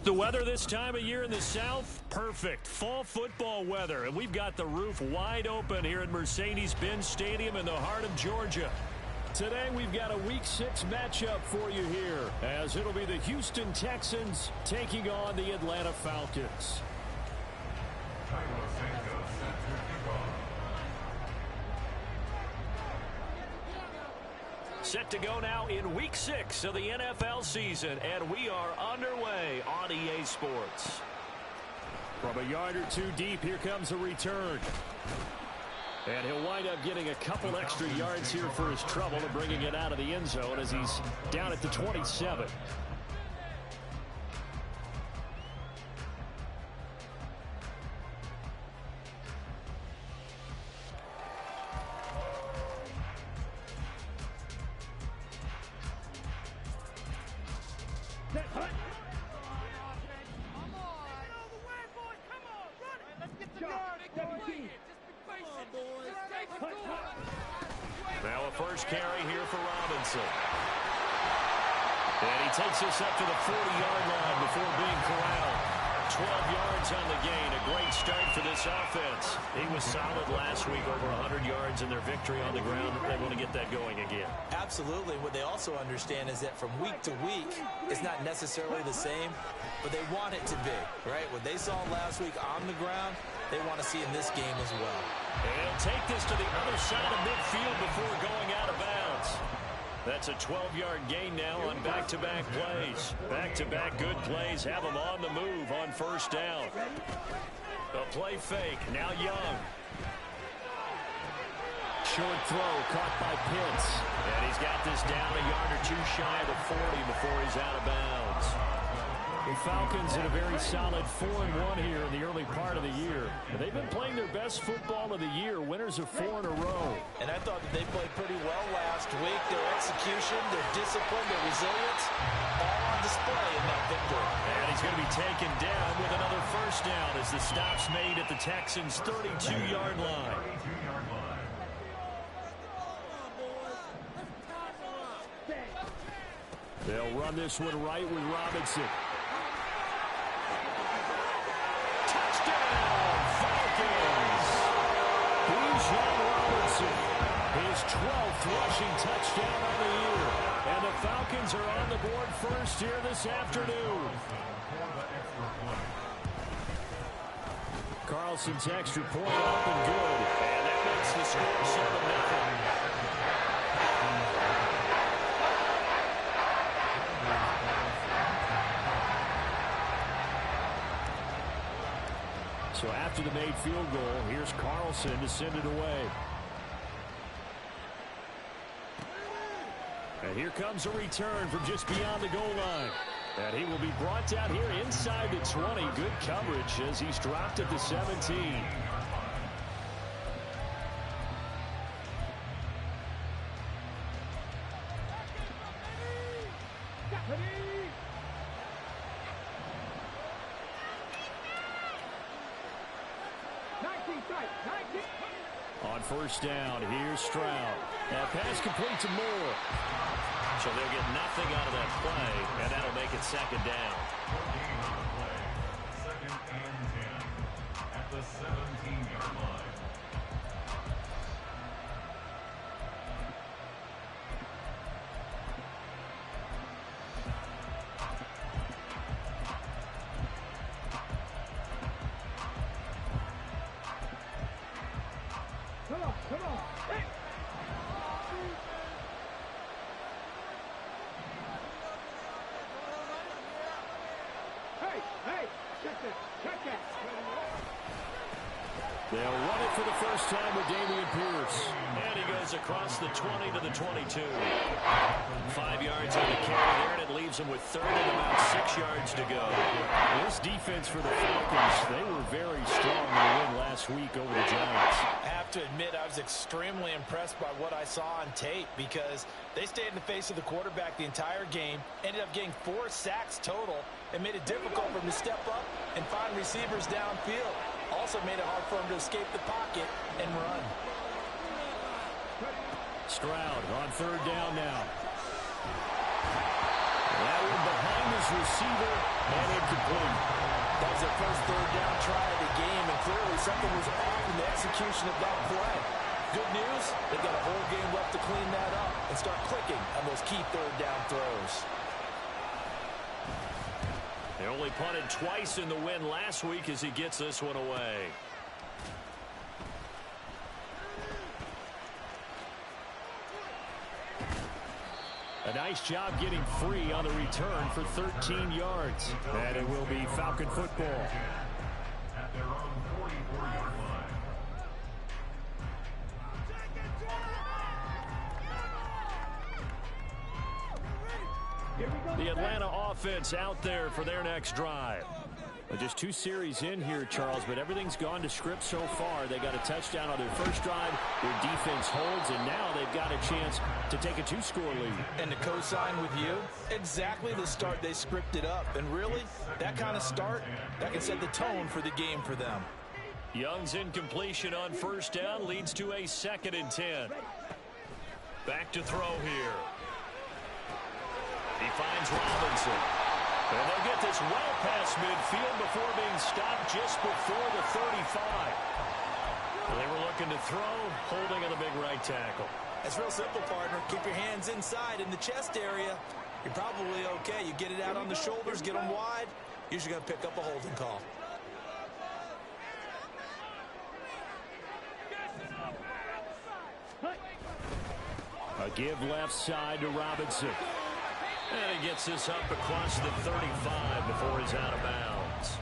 The weather this time of year in the South, perfect. Fall football weather, and we've got the roof wide open here at Mercedes-Benz Stadium in the heart of Georgia. Today we've got a Week 6 matchup for you here, as it'll be the Houston Texans taking on the Atlanta Falcons. Set to go now in Week 6 of the NFL season, and we are underway on EA Sports. From a yard or two deep, here comes a return. And he'll wind up getting a couple extra yards here for his trouble and bringing it out of the end zone as he's down at the 27. Now a first carry here for Robinson. And he takes us up to the 40-yard line before being corralled. 12 yards on the gain. A great start for this offense. He was solid last week, over 100 yards in their victory on the ground. They want to get that going again. Absolutely. What they also understand is that from week to week, it's not necessarily the same, but they want it to be, right? What they saw last week on the ground, they want to see in this game as well. And he'll take this to the other side of midfield before going out of bounds. That's a 12-yard gain now on back-to-back plays. Back-to-back good plays have them on the move on first down. A play fake. Now Young. Short throw caught by Pitts. And he's got this down a yard or two shy of the 40 before he's out of bounds. The Falcons in a very solid 4-1 here in the early part of the year. And they've been playing their best football of the year, winners of 4 in a row. And I thought that they played pretty well last week. Their execution, their discipline, their resilience, all on display in that victory. And he's going to be taken down with another first down as the stop's made at the Texans' 32-yard line. They'll run this one right with Robinson. His 12th rushing touchdown on the year. And the Falcons are on the board first here this afternoon. Carlson's extra point up and good. And that makes the score 7-0. So after the made field goal, here's Carlson to send it away. And here comes a return from just beyond the goal line. And he will be brought down here inside the 20. Good coverage as he's dropped at the 17. On first down, here's Stroud. That pass complete to Moore. So they'll get nothing out of that play, and that'll make it second down. Second and 10 at the 17-yard line. Come on. Hey. Hey, check that. They'll run it for the first time with Dameon Pierce. And he goes across the 20 to the 22. 5 yards on the carry there, and it leaves him with third and about 6 yards to go. This defense for the Falcons, they were very strong in the win last week over the Giants. I have to admit, I was extremely impressed by what I saw on tape because they stayed in the face of the quarterback the entire game, ended up getting 4 sacks total, and made it difficult for him to step up and find receivers downfield. Also made it hard for him to escape the pocket and run. Stroud on third down now. That one behind his receiver and complete. That was their first third down try of the game, and clearly something was off in the execution of that play. Good news, they've got a whole game left to clean that up and start clicking on those key third down throws. They only punted twice in the win last week as he gets this one away. A nice job getting free on the return for 13 yards. And it will be Falcon football. At their own 44-yard line. The Atlanta offense out there for their next drive. Just 2 series in here, Charles, but everything's gone to script so far. They got a touchdown on their first drive. Their defense holds, and now they've got a chance to take a 2-score lead. And to co-sign with you, exactly the start they scripted up. And really, that kind of start, that can set the tone for the game for them. Young's incompletion on first down leads to a 2nd and 10. Back to throw here. He finds Robinson. And they'll get this well past midfield before being stopped just before the 35. They were looking to throw, holding on the big right tackle. It's real simple, partner. Keep your hands inside in the chest area. You're probably okay. You get it out on the shoulders, get them wide. Usually going to pick up a holding call. A give left side to Robinson. And he gets this up across the 35 before he's out of bounds.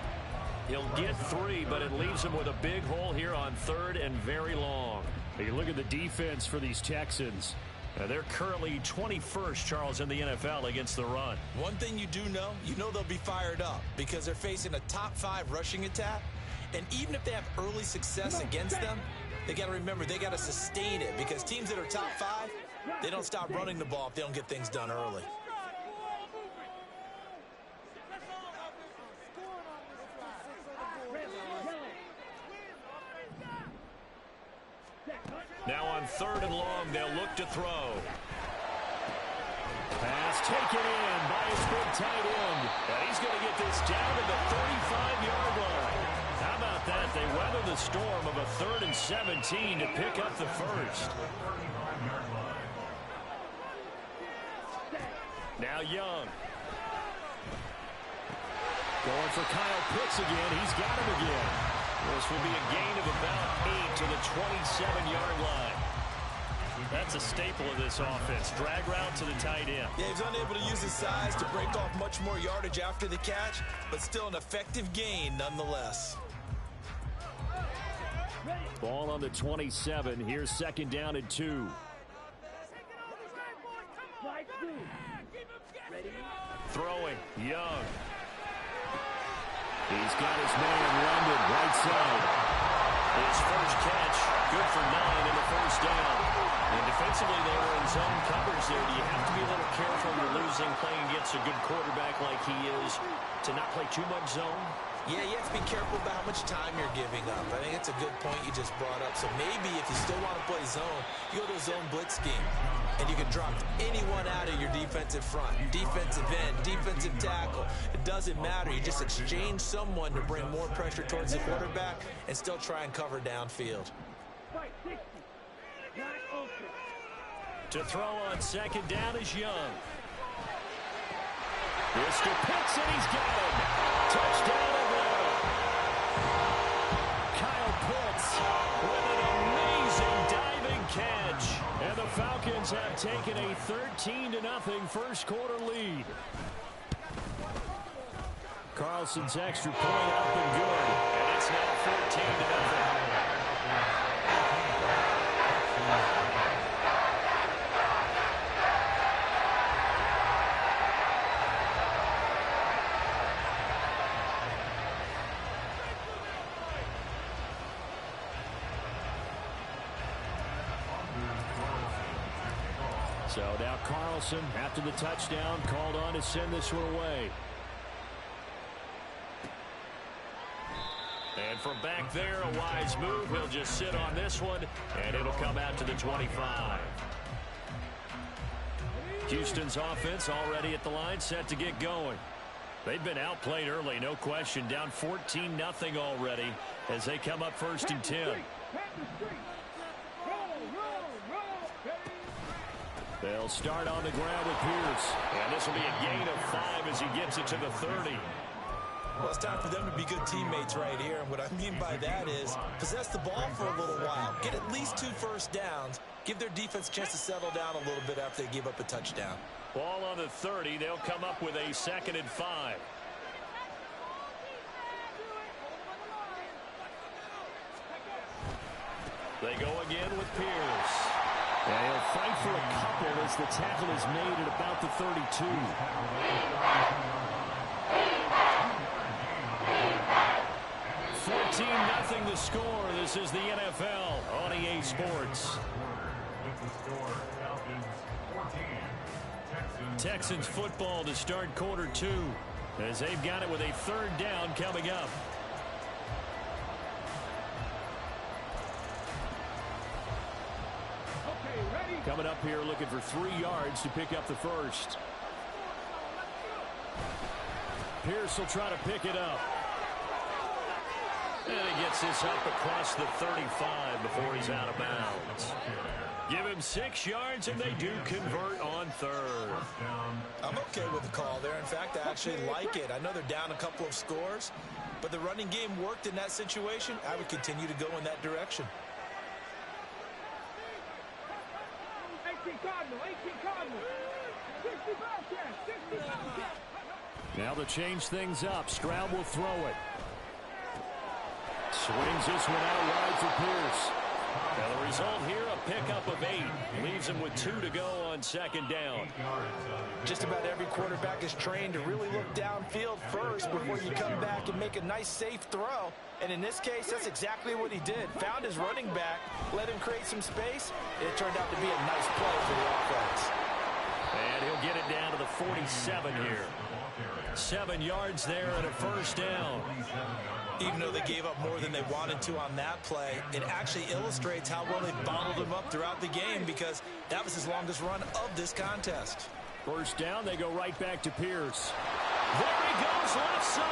He'll get 3, but it leaves him with a big hole here on 3rd and very long. You look at the defense for these Texans. They're currently 21st, Charles, in the NFL against the run. One thing you do know, they'll be fired up because they're facing a top 5 rushing attack. And even if they have early success against them, they got to remember they got to sustain it because teams that are top 5, they don't stop running the ball if they don't get things done early. Now on 3rd and long, they'll look to throw. Pass taken in by his big tight end. And he's going to get this down to the 35-yard line. How about that? They weather the storm of a 3rd and 17 to pick up the first. Now Young. Going for Kyle Pitts again. He's got him again. This will be a gain of about 8 to the 27-yard line. That's a staple of this offense. Drag route to the tight end. Yeah, he's unable to use his size to break off much more yardage after the catch, but still an effective gain nonetheless. Ball on the 27. Here's 2nd down and 2. Throwing. Young. He's got his man London right side. His first catch, good for 9 in the first down. And defensively, they were in zone covers there. Do you have to be a little careful when you're losing, playing against a good quarterback like he is, to not play too much zone? Yeah, you have to be careful about how much time you're giving up. I think it's a good point you just brought up. So maybe if you still want to play zone, you go to a zone blitz scheme. And you can drop anyone out of your defensive front. Defensive end, defensive tackle. It doesn't matter. You just exchange someone to bring more pressure towards the quarterback and still try and cover downfield. To throw on 2nd down is Young. Mr. Pitts, and he's got him. Touchdown Atlanta. Kyle Pitts with an amazing diving catch. And the Falcons have taken a 13-0 first quarter lead. Carlson's extra point up and good. And it's now 14-0. So now Carlson, after the touchdown, called on to send this one away. And from back there, a wise move. He'll just sit on this one, and it'll come out to the 25. Houston's offense already at the line, set to get going. They've been outplayed early, no question. Down 14-0 already as they come up 1st and 10. They'll start on the ground with Pierce. And this will be a gain of 5 as he gets it to the 30. Well, it's time for them to be good teammates right here. And what I mean by that is possess the ball for a little while. Get at least 2 first downs. Give their defense a chance to settle down a little bit after they give up a touchdown. Ball on the 30. They'll come up with a 2nd and 5. They go again with Pierce. And he'll fight for a couple as the tackle is made at about the 32. 14-0 the score. This is the NFL on EA Sports. Texans football to start quarter 2 as they've got it with a 3rd down coming up. Coming up here looking for 3 yards to pick up the first. Pierce will try to pick it up. And he gets this up across the 35 before he's out of bounds. Give him 6 yards, and they do convert on 3rd. I'm okay with the call there. In fact, I actually like it. I know they're down a couple of scores, but the running game worked in that situation. I would continue to go in that direction. 18 Cardinal. 65 catch. Now to change things up, Stroud will throw it. Swings this one out wide for Pierce. Now the result here, a pickup of 8. Leaves him with 2 to go on 2nd down. Just about every quarterback is trained to really look downfield first before you come back and make a nice, safe throw. And in this case, that's exactly what he did. Found his running back, let him create some space, and it turned out to be a nice play for the offense. And he'll get it down to the 47 here. 7 yards there and a 1st down. Even though they gave up more than they wanted to on that play, it actually illustrates how well they bottled him up throughout the game because that was his longest run of this contest. 1st down, they go right back to Pierce. There he goes left side.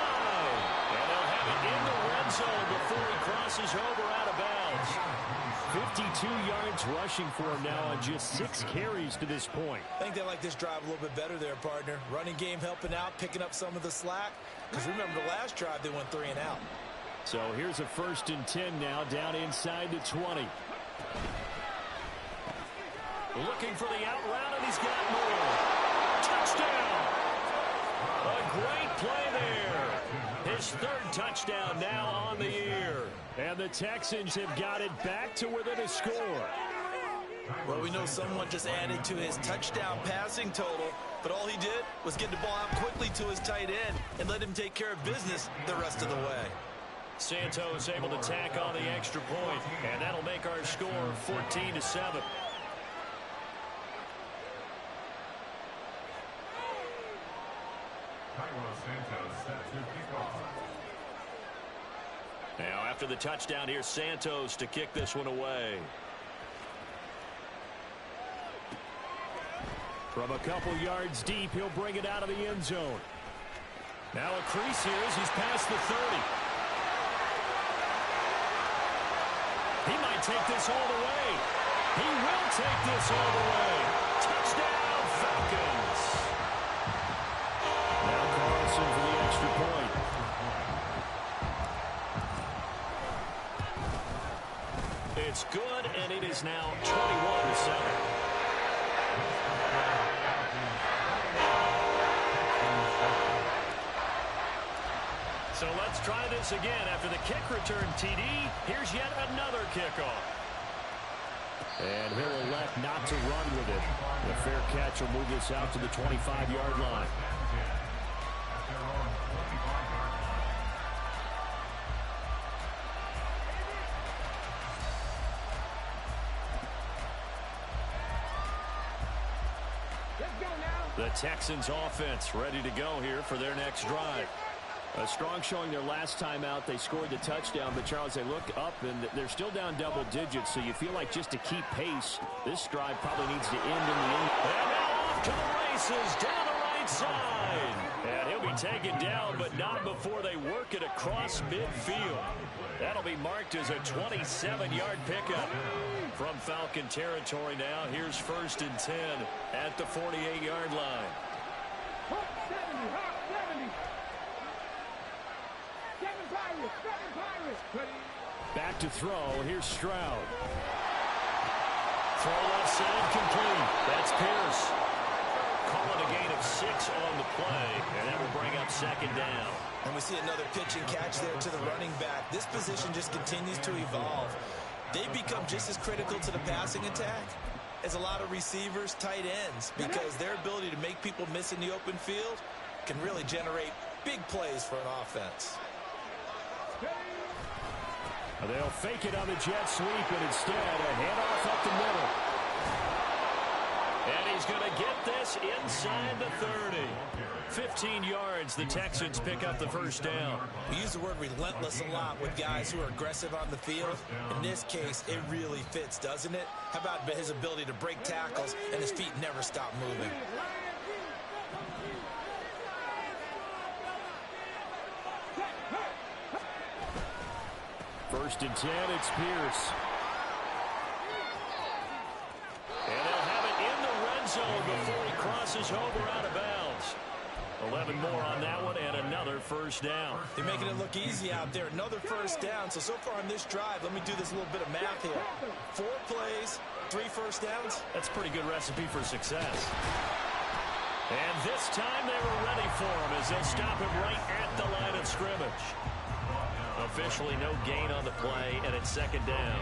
And they'll have it in the red zone before he crosses over out of bounds. 52 yards rushing for him now on just 6 carries to this point. I think they like this drive a little bit better there, partner. Running game helping out, picking up some of the slack. Because remember the last drive, they went 3 and out. So here's a 1st and 10 now, down inside the 20. Looking for the out route, and he's got more. Touchdown! A great play there. His 3rd touchdown now on the year. And the Texans have got it back to within a score. Well, we know someone just added to his touchdown passing total, but all he did was get the ball out quickly to his tight end and let him take care of business the rest of the way. Santos able to tack on the extra point, and that'll make our score 14-7. Now after the touchdown, here's Santos to kick this one away. From a couple yards deep, he'll bring it out of the end zone. Now a crease here as he's past the 30. He might take this all the way. He will take this all the way. Touchdown, Falcons. Now Carlson for the extra point. It's good, and it is now 21-7. So let's try this again. After the kick return TD, here's yet another kickoff. And he'll elect not to run with it. The fair catch will move this out to the 25-yard line. The Texans offense ready to go here for their next drive. A strong showing their last time out. They scored the touchdown, but Charles, they look up and they're still down double digits, so you feel like just to keep pace, this drive probably needs to end in the end. And now off to the races down the right side. And he'll to be taken down, but not before they work it across midfield. That'll be marked as a 27-yard pickup. From Falcon territory now, here's 1st and 10 at the 48-yard line. 70. 7 Pirates. Back to throw. Here's Stroud. Throw left side complete. That's Pierce. Calling a gain of 6 on the play, and that will bring up 2nd down. And we see another pitch and catch there to the running back. This position just continues to evolve. They become just as critical to the passing attack as a lot of receivers, tight ends, because their ability to make people miss in the open field can really generate big plays for an offense. They'll fake it on the jet sweep, and instead a handoff up the middle. And he's going to get this inside the 30. 15 yards, the Texans pick up the 1st down. We use the word relentless a lot with guys who are aggressive on the field. In this case, it really fits, doesn't it? How about his ability to break tackles and his feet never stop moving? First and 10, it's Pierce. And they'll have it in the red zone before he crosses over out of bounds. 11 more on that one, and another 1st down. They're making it look easy out there. Another 1st down. So far on this drive, let me do this little bit of math here. 4 plays, 3 1st downs. That's a pretty good recipe for success. And this time they were ready for him as they'll stop him right at the line of scrimmage. Officially no gain on the play, and it's 2nd down.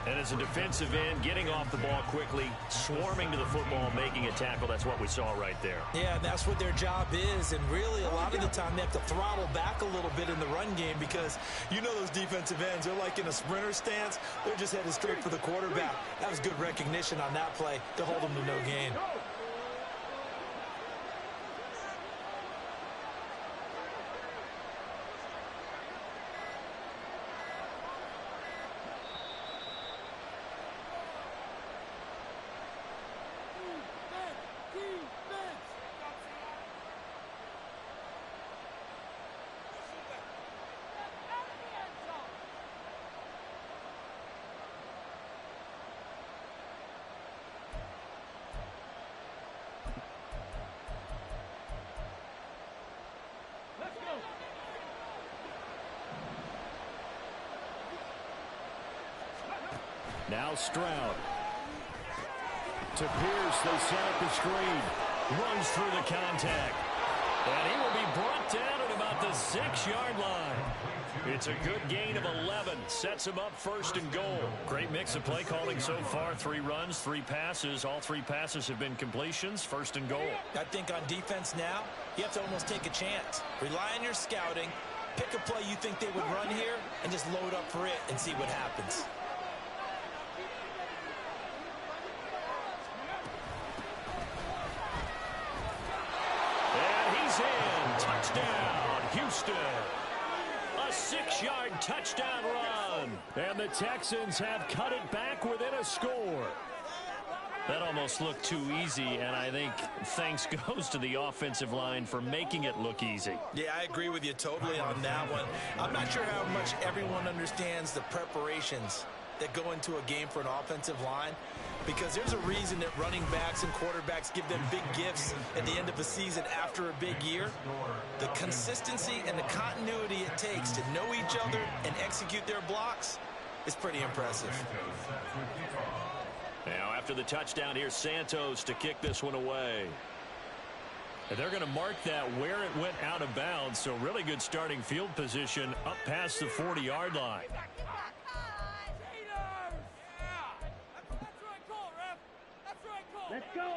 And as a defensive end, getting off the ball quickly, swarming to the football, making a tackle, that's what we saw right there. Yeah, and that's what their job is. And really, a lot of the time, they have to throttle back a little bit in the run game because you know those defensive ends, they're like in a sprinter stance. They're just headed straight for the quarterback. That was good recognition on that play to hold them to no gain. Now Stroud. To Pierce, they set up the screen. Runs through the contact. And he will be brought down at about the 6-yard line. It's a good gain of 11. Sets him up 1st and goal. Great mix of play calling so far. 3 runs, 3 passes. All 3 passes have been completions. 1st and goal. I think on defense now, you have to almost take a chance. Rely on your scouting. Pick a play you think they would run here and just load up for it and see what happens. Touchdown, Houston. A 6-yard touchdown run. And the Texans have cut it back within a score. That almost looked too easy, and I think thanks goes to the offensive line for making it look easy. Yeah, I agree with you totally on that one. I'm not sure how much everyone understands the preparations that go into a game for an offensive line, because there's a reason that running backs and quarterbacks give them big gifts at the end of a season after a big year. The consistency and the continuity it takes to know each other and execute their blocks is pretty impressive. Now after the touchdown, here's Santos to kick this one away. And they're going to mark that where it went out of bounds, so really good starting field position up past the 40-yard line.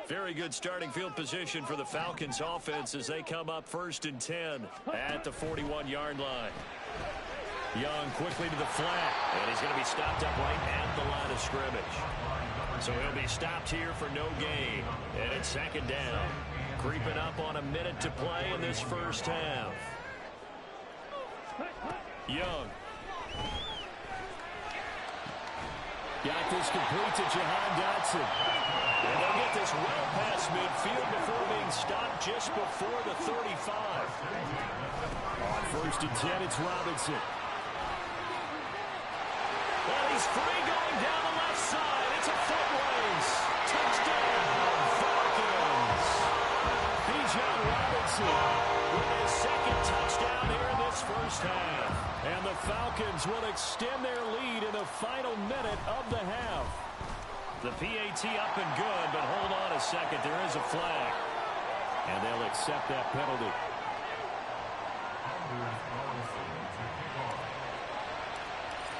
Very good starting field position for the Falcons offense as they come up 1st and 10 at the 41-yard line. Young quickly to the flat, and he's going to be stopped up right at the line of scrimmage. So he'll be stopped here for no gain, and it's 2nd down. Creeping up on a minute to play in this first half. Got this complete to Jahan Dotson. And they'll get this well past midfield before being stopped just before the 35. On 1st and 10, it's Robinson. And he's free going down the left side. It's a foot race. Touchdown, Falcons. Bijan Robinson with his second touchdown here in this first half. And the Falcons will extend their lead in the final minute of the half. The PAT up and good, but hold on a second. There is a flag. And they'll accept that penalty.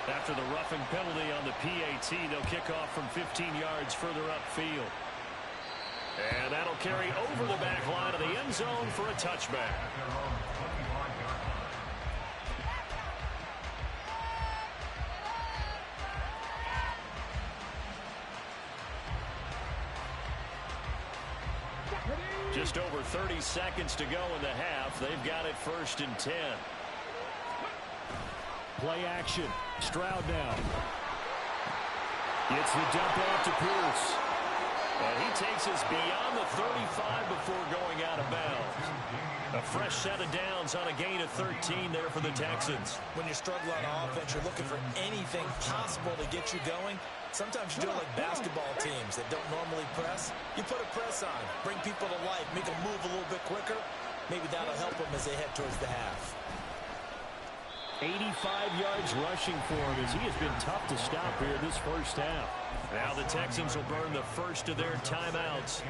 After the roughing penalty on the PAT, they'll kick off from 15 yards further upfield. And that'll carry over the back line of the end zone for a touchback. Just over 30 seconds to go in the half. They've got it 1st and 10. Play action. Stroud now. Gets the dump off to Pierce. And he takes us beyond the 35 before going out of bounds. A fresh set of downs on a gain of 13 there for the Texans. When you're struggling on offense, you're looking for anything possible to get you going. Sometimes you do it like basketball teams that don't normally press. You put a press on, bring people to life, make them move a little bit quicker. Maybe that'll help them as they head towards the half. 85 yards rushing for him as he has been tough to stop here this first half. Now the Texans will burn the first of their timeouts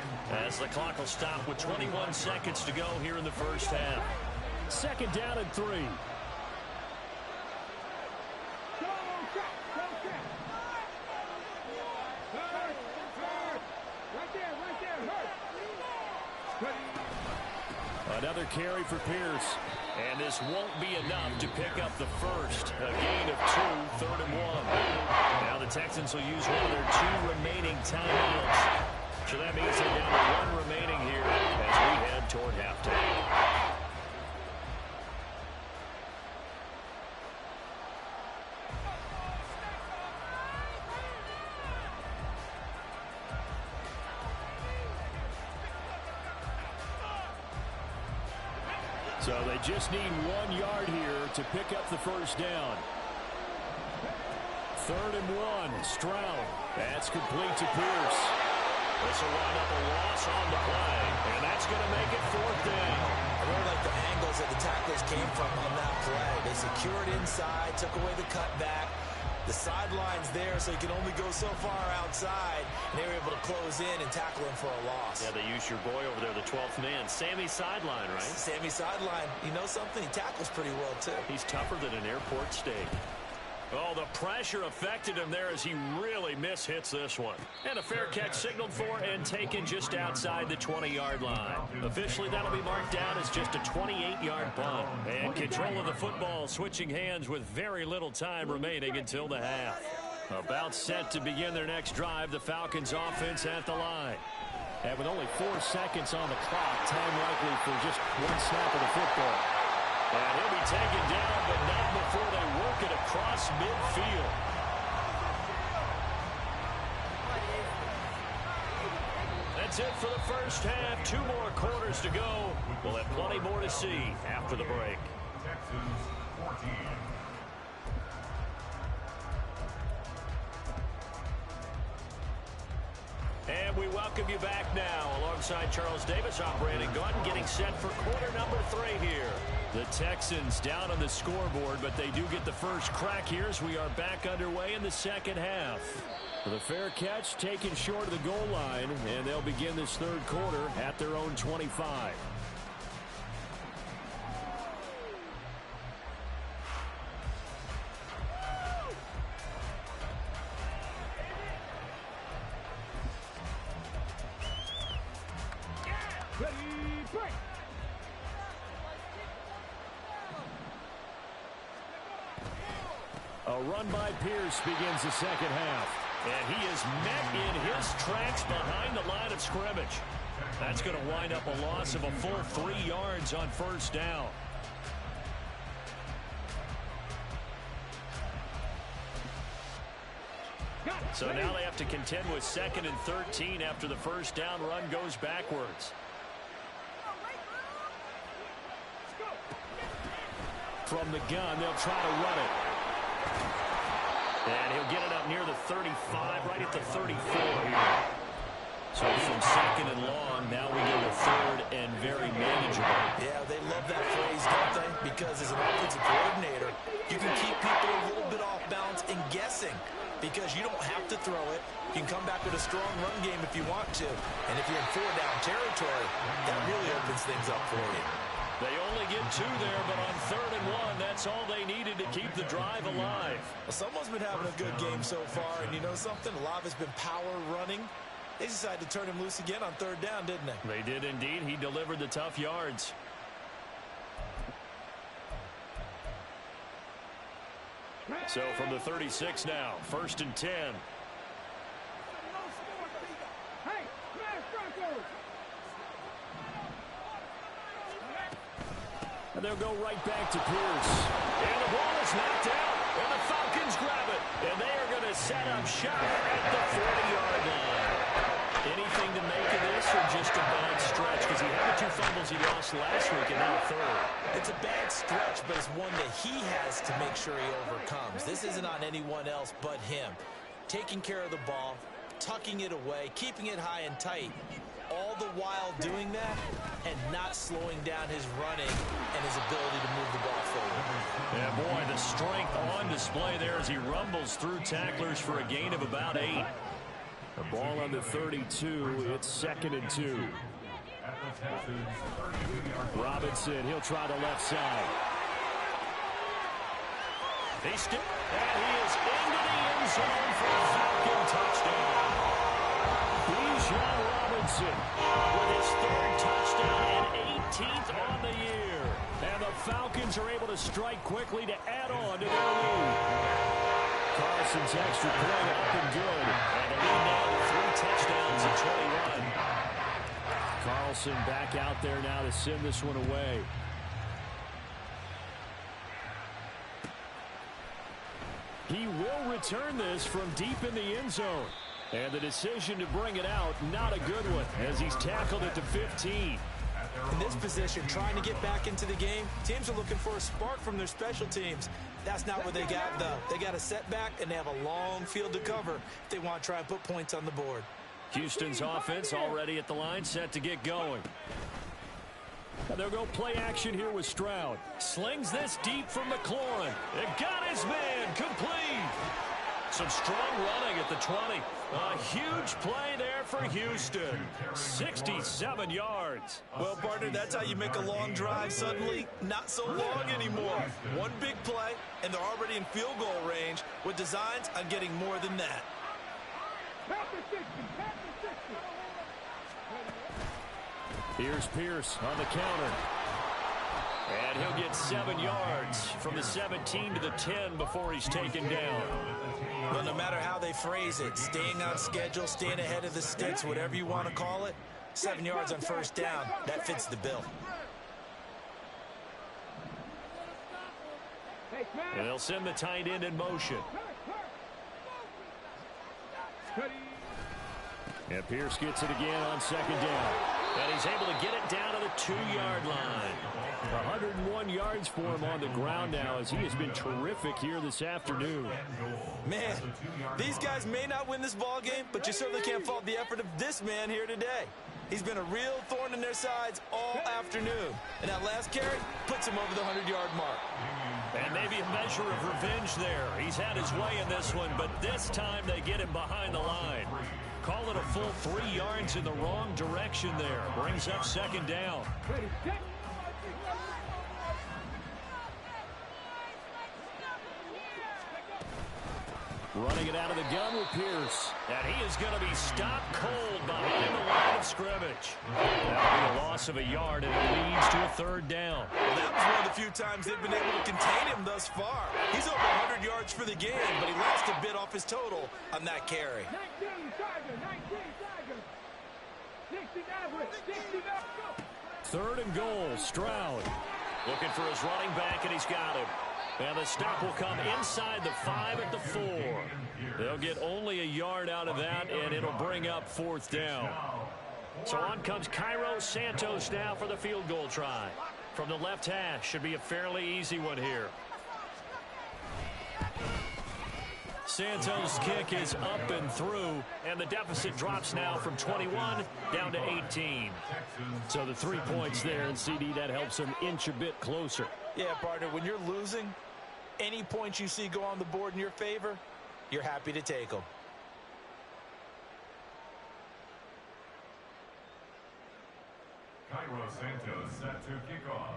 as the clock will stop with 21 seconds to go here in the first half. 2nd down and 3. Another carry for Pierce. And this won't be enough to pick up the first. A gain of 2, 3rd and 1. Now the Texans will use one of their 2 remaining timeouts. So that means they're down to 1 remaining here as we head toward halftime. So they just need 1 yard here to pick up the first down. 3rd and 1. Stroud. That's complete to Pierce. This will wind up a loss on the play, and that's going to make it 4th down. I really like the angles that the tacklers came from on that play. They secured inside, took away the cutback. The sideline's there, so you can only go so far outside. And they were able to close in and tackle him for a loss. Yeah, they used your boy over there, the 12th man. Sammy Sideline, right? Sammy Sideline. You know something? He tackles pretty well, too. He's tougher than an airport steak. Oh, the pressure affected him there as he really mishits this one. And a fair catch signaled for and taken just outside the 20-yard line. Officially, that'll be marked down as just a 28-yard punt. And control of the football switching hands with very little time remaining until the half. About set to begin their next drive, the Falcons offense at the line. And with only 4 seconds on the clock, time likely for just 1 snap of the football. And he'll be taken down, but not before they work it across midfield. That's it for the first half. 2 more quarters to go. We'll have plenty more to see after the break. Texans 14. And we welcome you back now alongside Charles Davis. I'm Brandon Gaudin getting set for quarter number 3 here. The Texans down on the scoreboard, but they do get the first crack here as we are back underway in the second half. The fair catch taken short of the goal line, and they'll begin this 3rd quarter at their own 25. A run by Pierce begins the second half. And he is met in his tracks behind the line of scrimmage. That's going to wind up a loss of a full 3 yards on 1st down. Go! So now they have to contend with 2nd and 13 after the first down run goes backwards. From the gun, they'll try to run it. And he'll get it up near the 35, right at the 34 here. So from 2nd and long, now we go to 3rd and very manageable. Yeah, they love that phrase, don't they? Because as an offensive coordinator, you can keep people a little bit off balance and guessing because you don't have to throw it. You can come back with a strong run game if you want to. And if you're in 4-down territory, that really opens things up for you. They only get 2 there, but on 3rd and 1, that's all they needed to keep the drive alive. Well, someone's been having a good game so far, and you know something? A lot of it's been power running. They decided to turn him loose again on 3rd down, didn't they? They did indeed. He delivered the tough yards. So from the 36 now, 1st and 10. And they'll go right back to Pierce. And the ball is knocked out. And the Falcons grab it. And they are going to set up shop at the 40-yard line. Anything to make of this or just a bad stretch? Because he had the 2 fumbles he lost last week and now a 3rd. It's a bad stretch, but it's one that he has to make sure he overcomes. This isn't on anyone else but him. Taking care of the ball, tucking it away, keeping it high and tight. All the while doing that and not slowing down his running and his ability to move the ball forward. Yeah, boy, the strength on display there as he rumbles through tacklers for a gain of about 8. The ball on the 32. It's 2nd and 2. Robinson, he'll try the left side. And he is into the end zone for a Falcon touchdown. Bijan Robinson with his 3rd touchdown and 18th on the year. And the Falcons are able to strike quickly to add on to their lead. Carson's extra point up and good. And the lead now to 3 touchdowns and 21. Carlson back out there now to send this one away. He will return this from deep in the end zone. And the decision to bring it out, not a good one, as he's tackled at the 15. In this position, trying to get back into the game, teams are looking for a spark from their special teams. That's not what they got, though. They got a setback, and they have a long field to cover if they want to try and put points on the board. Houston's offense already at the line, set to get going. And they'll go play action here with Stroud. Slings this deep from McLaurin. It got his man complete. Some strong running at the 20. A huge play there for Houston. 67 yards. Well, partner, that's how you make a long drive suddenly not so long anymore. One big play, and they're already in field goal range with designs on getting more than that. Here's Pierce on the counter. And he'll get 7 yards from the 17 to the 10 before he's taken down. Well, no matter how they phrase it, staying on schedule, staying ahead of the sticks, whatever you want to call it, 7 yards on 1st down, that fits the bill. And they'll send the tight end in motion. And Pierce gets it again on 2nd down. And he's able to get it down to the 2-yard line. 101 yards for him on the ground now as he has been terrific here this afternoon. Man, these guys may not win this ball game, but you certainly can't fault the effort of this man here today. He's been a real thorn in their sides all afternoon. And that last carry puts him over the 100-yard mark. And maybe a measure of revenge there. He's had his way in this one, but this time they get him behind the line. Call it a full 3 yards in the wrong direction there. Brings up 2nd down. Running it out of the gun with Pierce. And he is going to be stopped cold behind the line of scrimmage. That'll be a loss of a yard, and it leads to a 3rd down. Well, that was one of the few times they've been able to contain him thus far. He's over 100 yards for the game, but he lost a bit off his total on that carry. 3rd and goal, Stroud. Looking for his running back, and he's got him. And the stop will come inside the 5 at the 4. They'll get only a yard out of that, and it'll bring up 4th down. So on comes Cairo Santos now for the field goal try. From the left hash, should be a fairly easy one here. Santos' kick is up and through, and the deficit drops now from 21 down to 18. So the 3 points there, and CD, that helps them inch a bit closer. Yeah, partner, when you're losing, any points you see go on the board in your favor, you're happy to take them. Cairo Santos set to kick off.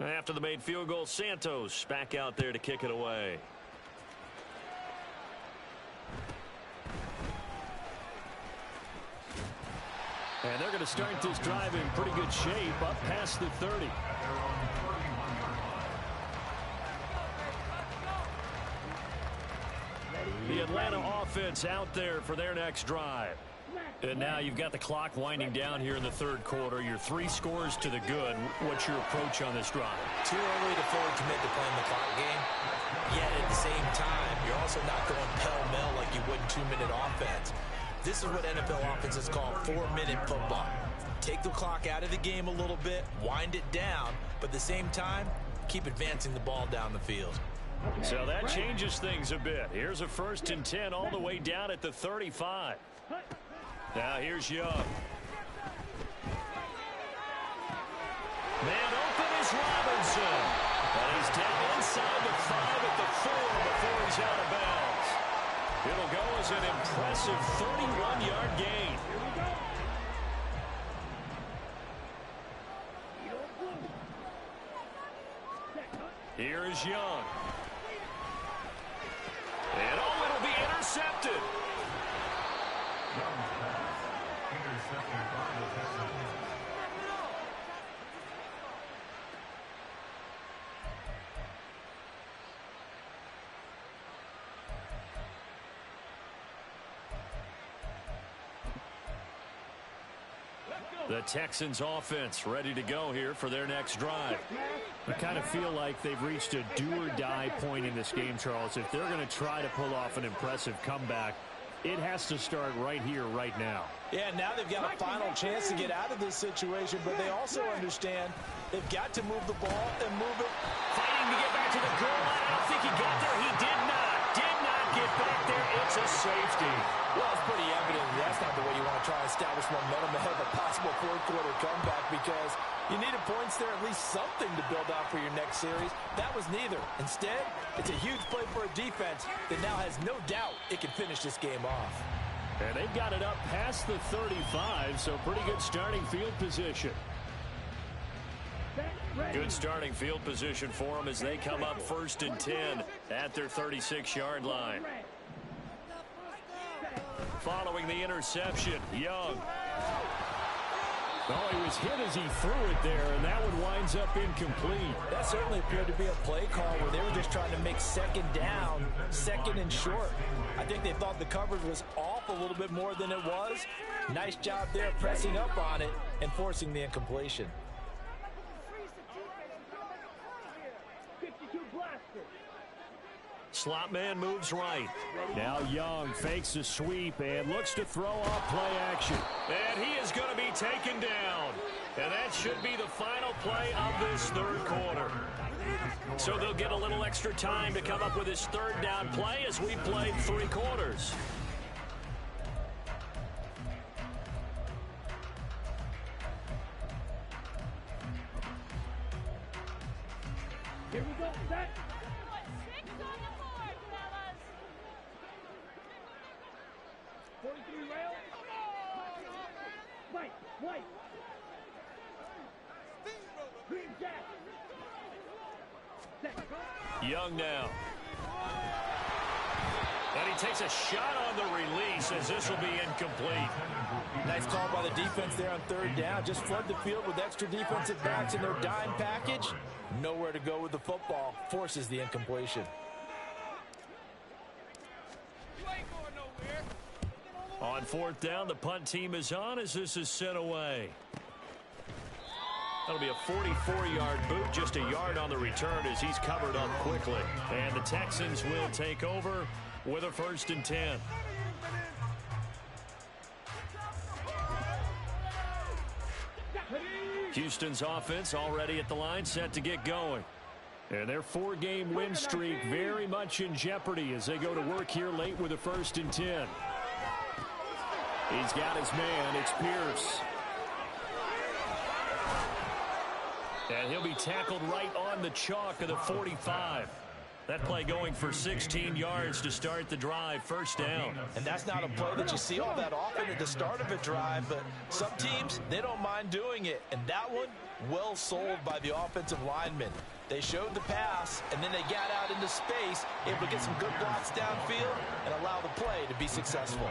After the made field goal, Santos back out there to kick it away. And they're going to start this drive in pretty good shape up past the 30. The Atlanta offense out there for their next drive. And now you've got the clock winding down here in the 3rd quarter. You're 3 scores to the good. What's your approach on this drive? Too early to fully commit to playing the clock game. Yet at the same time, you're also not going pell-mell like you would in 2-minute offense. This is what NFL offenses call 4-minute football. Take the clock out of the game a little bit, wind it down, but at the same time, keep advancing the ball down the field. So that changes things a bit. Here's a 1st and 10 all the way down at the 35. Now here's Young. Man open is Robinson. And he's down inside the 5 at the 4 before he's out of bounds. It'll go as an impressive 31-yard gain. Here is Young. And oh, it'll be intercepted. Intercepted by the Texans. The Texans offense ready to go here for their next drive. I kind of feel like they've reached a do-or-die point in this game, Charles. If they're going to try to pull off an impressive comeback, it has to start right here, right now. Yeah, now they've got a final chance to get out of this situation, but they also understand they've got to move the ball and move it. Fighting to get back to the goal line. I don't think he got there. He did not. Did not get back there. It's a safety. Well, it's pretty evident that's not the way you want to try and establish momentum ahead of a possible 4th quarter comeback, because you needed points there, at least something to build out for your next series. That was neither. Instead, it's a huge play for a defense that now has no doubt it can finish this game off. And they've got it up past the 35, so pretty good starting field position. Good starting field position for them as they come up 1st and 10 at their 36-yard line. Following the interception, Young. Oh, he was hit as he threw it there, and that one winds up incomplete. That certainly appeared to be a play call where they were just trying to make 2nd down, 2nd and short. I think they thought the coverage was off a little bit more than it was. Nice job there pressing up on it and forcing the incompletion. Slot man moves right. Now Young fakes a sweep and looks to throw off play action. And he is going to be taken down. And that should be the final play of this 3rd quarter. So they'll get a little extra time to come up with his 3rd down play as we played 3 quarters. Here we go, set. 6 on the board, fellas. 43 rail. White. Green jack. Set. Young now. And he takes a shot on the release as this will be incomplete. Nice call by the defense there on 3rd down. Just flood the field with extra defensive backs in their dime package. Nowhere to go with the football. Forces the incompletion. On On fourth down, the punt team is on as this is sent away. That'll be a 44-yard boot, just a yard on the return as he's covered up quickly. And the Texans will take over with a 1st and 10. Houston's offense already at the line, set to get going. And their 4-game win streak very much in jeopardy as they go to work here late with a 1st and 10. He's got his man. It's Pierce. And he'll be tackled right on the chalk of the 45. That play going for 16 yards to start the drive, 1st down. And that's not a play that you see all that often at the start of a drive, but some teams, they don't mind doing it. And that one, well sold by the offensive lineman. They showed the pass, and then they got out into space, able to get some good blocks downfield and allow the play to be successful.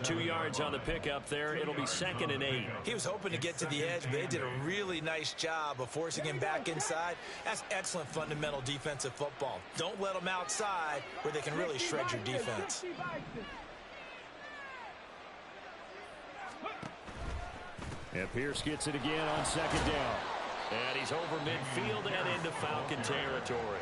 2 yards on the pickup there. It'll be 2nd and 8. He was hoping to get to the edge, but they did a really nice job of forcing him back inside. That's excellent fundamental defensive football. Don't let them outside where they can really shred your defense. And Pierce gets it again on 2nd down. And he's over midfield and into Falcon territory.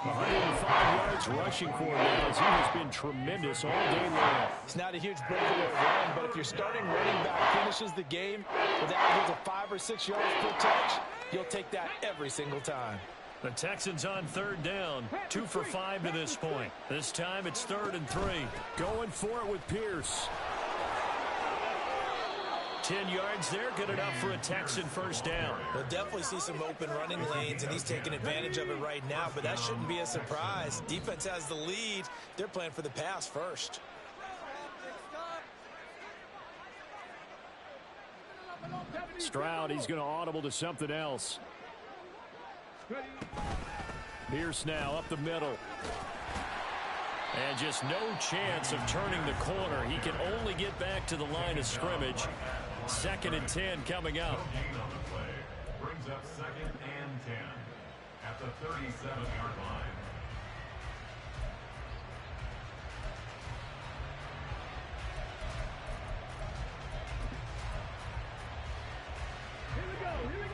105 yards rushing for him as he has been tremendous all day long. It's not a huge breakaway run, but if your starting running back finishes the game with averages of 5 or 6 yards per touch, you'll take that every single time. The Texans on 3rd down, 2 for 5 to this point. This time it's 3rd and 3. Going for it with Pierce. 10 yards there, good enough for a Texan 1st down. We'll definitely see some open running lanes, and he's taking advantage of it right now, but that shouldn't be a surprise. Defense has the lead. They're playing for the pass first. Stroud, he's going to audible to something else. Pierce now up the middle. And just no chance of turning the corner. He can only get back to the line of scrimmage. 2nd and 10 coming up. Brings up 2nd and 10 at the 37-yard line.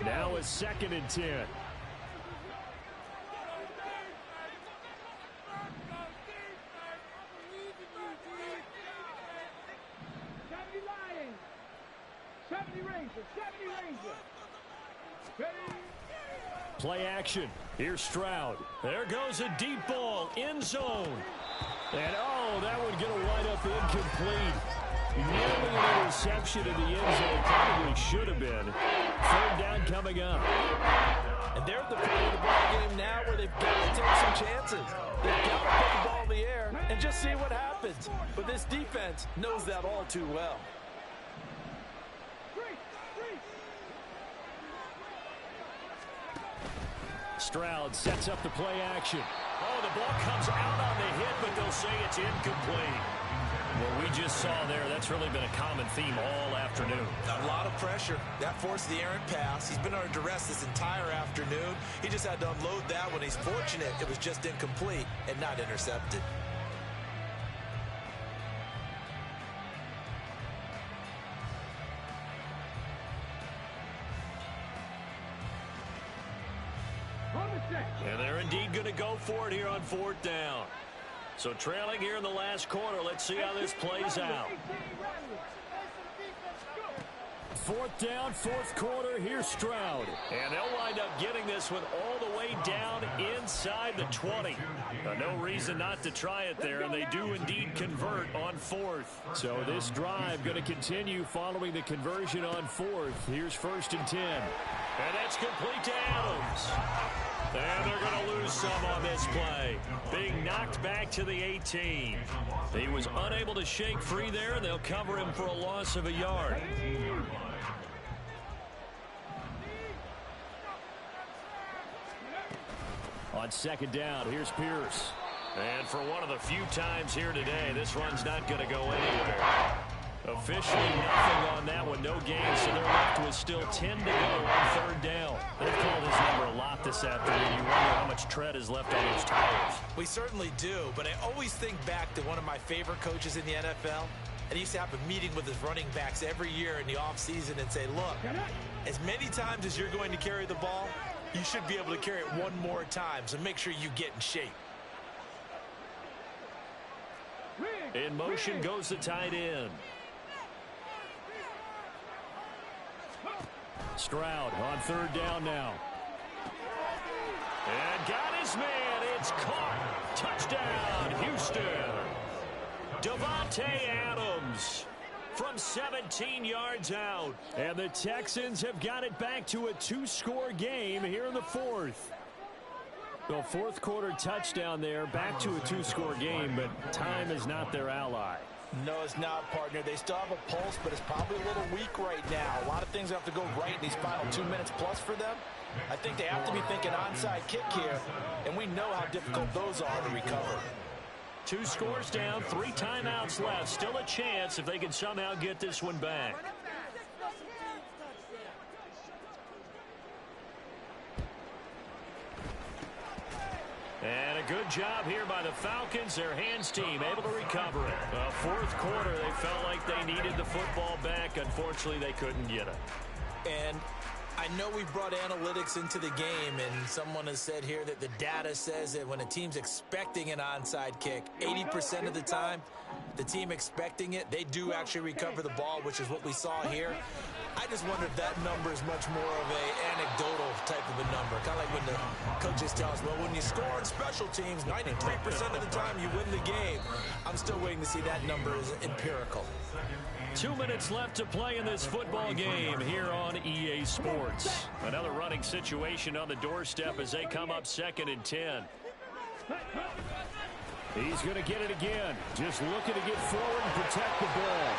Now it's 2nd and 10. Play action. Here's Stroud. There goes a deep ball. End zone. And, oh, that one going to wind up incomplete. Nearly an interception in the end zone. Probably should have been. 3rd down coming up. And they're at the point of the ball game now where they've got to take some chances. They've got to put the ball in the air and just see what happens. But this defense knows that all too well. Stroud sets up the play action. Oh, the ball comes out on the hit, but they'll say it's incomplete. What we just saw there, that's really been a common theme all afternoon. A lot of pressure. That forced the errant pass. He's been under duress this entire afternoon. He just had to unload that one. He's fortunate it was just incomplete and not intercepted. And they're indeed going to go for it here on 4th down. So trailing here in the last quarter. Let's see how this plays out. 4th down, 4th quarter. Here's Stroud. And they'll wind up getting this one all the way down inside the 20. No reason not to try it there, and they do indeed convert on 4th. So this drive going to continue following the conversion on 4th. Here's 1st and 10. And that's complete to Adams. And they're going to lose some on this play. Being knocked back to the 18. He was unable to shake free there, and they'll cover him for a loss of a yard. On 2nd down, here's Pierce. And for one of the few times here today, this run's not going to go anywhere. Officially nothing on that one, no gain, so they're left with still 10 to go on 3rd down. They've called this number a lot this afternoon. You wonder how much tread is left on those tires. We certainly do, but I always think back to one of my favorite coaches in the NFL, and he used to have a meeting with his running backs every year in the offseason and say, look, as many times as you're going to carry the ball, you should be able to carry it one more time, so make sure you get in shape. In motion goes the tight end. Stroud on third down now. And got his man. It's caught. Touchdown, Houston. Davante Adams from 17 yards out. And the Texans have got it back to a two-score game here in the fourth. The fourth quarter touchdown there, back to a two-score game, but time is not their ally. No, it's not, partner. They still have a pulse, but it's probably a little weak right now. A lot of things have to go right in these final 2 minutes plus for them. I think they have to be thinking onside kick here, and we know how difficult those are to recover. 2 scores down, 3 timeouts left. Still a chance if they can somehow get this one back. And a good job here by the Falcons. Their hands team able to recover it. Fourth quarter, they felt like they needed the football back. Unfortunately, they couldn't get it. And I know we brought analytics into the game, and someone has said here that the data says that when a team's expecting an onside kick, 80% of the time, the team expecting it, they do actually recover the ball, which is what we saw here. I just wonder if that number is much more of an anecdotal type of a number. Kind of like when the coaches tell us, well, when you score on special teams, 93% of the time you win the game. I'm still waiting to see that number is empirical. 2 minutes left to play in this football game here on EA Sports. Another running situation on the doorstep as they come up 2nd and 10. He's going to get it again. Just looking to get forward and protect the ball.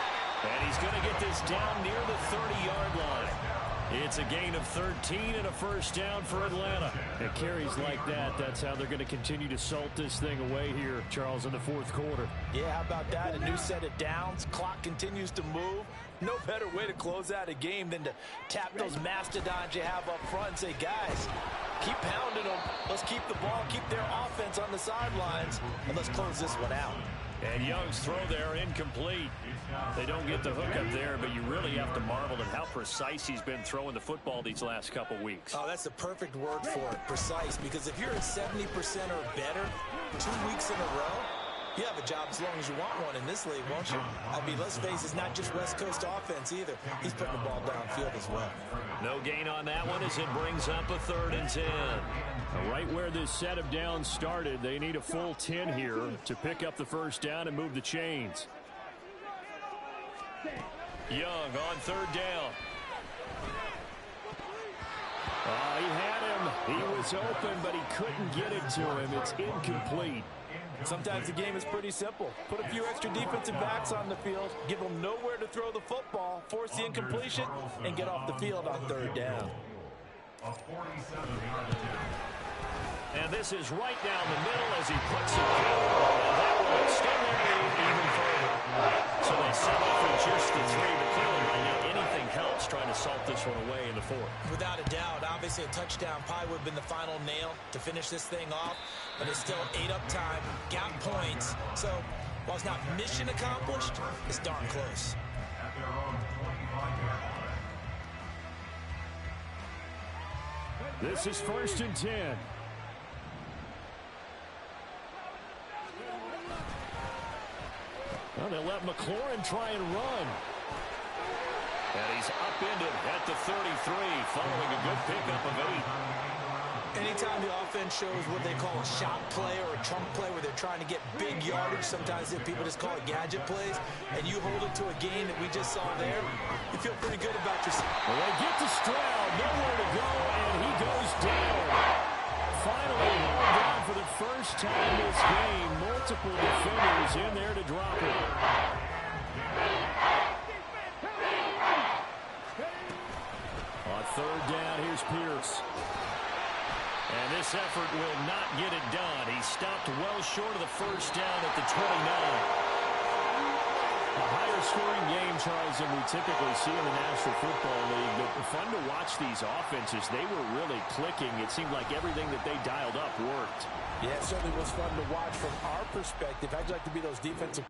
And he's going to get this down near the 30-yard line. It's a gain of 13 and a first down for Atlanta. It carries like that. That's how they're going to continue to salt this thing away here, Charles, in the fourth quarter. Yeah, how about that? A new set of downs. Clock continues to move. No better way to close out a game than to tap those mastodons you have up front and say, guys, keep pounding them. Let's keep the ball, keep their offense on the sidelines, and let's close this one out. And Young's throw there incomplete. They don't get the hook up there, but you really have to marvel at how precise he's been throwing the football these last couple weeks. Oh, that's the perfect word for it, precise, because if you're at 70% or better 2 weeks in a row, you have a job as long as you want one in this league, won't you? I mean, let's face it, it's not just West Coast offense either. He's putting the ball downfield as well. No gain on that one as it brings up a 3rd and 10. Right where this set of downs started, they need a full 10 here to pick up the first down and move the chains. Young on 3rd down. He had him. He was open, but he couldn't get it to him. It's incomplete. Sometimes the game is pretty simple. Put a few extra defensive backs on the field, give them nowhere to throw the football, force the incompletion, and get off the field on 3rd down. A 47-yard attempt. And this is right down the middle as he puts it down. And that will extend their lead even further. So they settle for just the 3, but clearly right now anything helps trying to salt this one away in the 4th. Without a doubt, obviously a touchdown probably would have been the final nail to finish this thing off, but it's still 8 up time, got points. So while it's not mission accomplished, it's darn close. At their own 25-yard line. This is 1st and 10. Well, they let McLaurin try and run. And he's upended at the 33, following a good pickup of 8. Anytime the offense shows what they call a shot play or a chunk play where they're trying to get big yardage, sometimes people just call it gadget plays, and you hold it to a gain that we just saw there, you feel pretty good about yourself. Well, they get to Stroud, nowhere to go, and he goes down. Finally hauled down for the first time this game. Multiple defenders in there to drop it. On 3rd down, here's Pierce. And this effort will not get it done. He stopped well short of the first down at the 29. A higher scoring game, Charles, than we typically see in the National Football League. But fun to watch these offenses. They were really clicking. It seemed like everything that they dialed up worked. Yeah, it certainly was fun to watch from our perspective. How'd you like to be those defensive